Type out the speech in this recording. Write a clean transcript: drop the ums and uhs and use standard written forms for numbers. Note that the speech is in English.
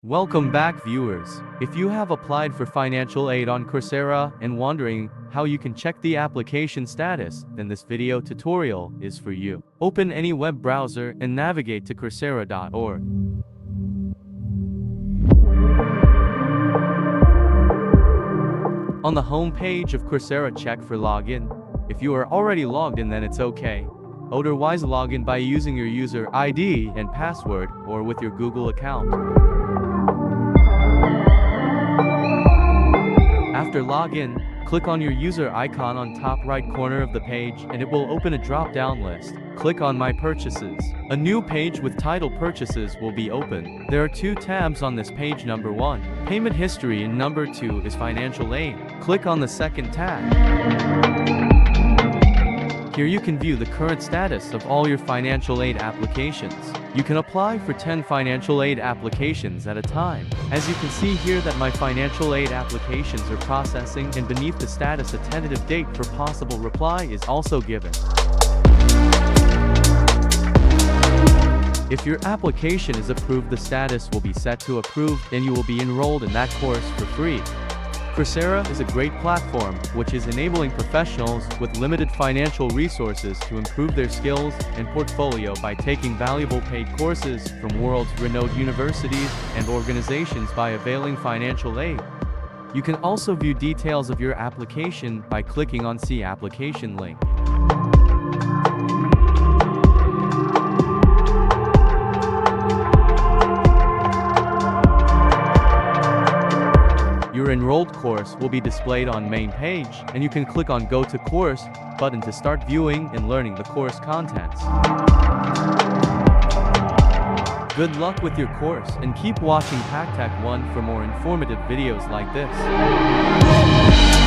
Welcome back, viewers. If you have applied for financial aid on Coursera and wondering how you can check the application status, then this video tutorial is for you. Open any web browser and navigate to Coursera.org. On the home page of Coursera, check for login. If you are already logged in, then it's okay. Otherwise, log in by using your user ID and password or with your Google account. After login, click on your user icon on top right corner of the page and it will open a drop-down list. Click on My Purchases. A new page with title Purchases will be open. There are two tabs on this page. Number 1, Payment History, and number 2 is Financial Aid. Click on the second tab. Here you can view the current status of all your financial aid applications. You can apply for 10 financial aid applications at a time. As you can see here that my financial aid applications are processing, and beneath the status a tentative date for possible reply is also given. If your application is approved, the status will be set to approved and you will be enrolled in that course for free. Coursera is a great platform which is enabling professionals with limited financial resources to improve their skills and portfolio by taking valuable paid courses from world's renowned universities and organizations by availing financial aid. You can also view details of your application by clicking on See Application link. Your enrolled course will be displayed on main page, and you can click on Go to Course button to start viewing and learning the course contents. Good luck with your course and keep watching PakTech-I for more informative videos like this.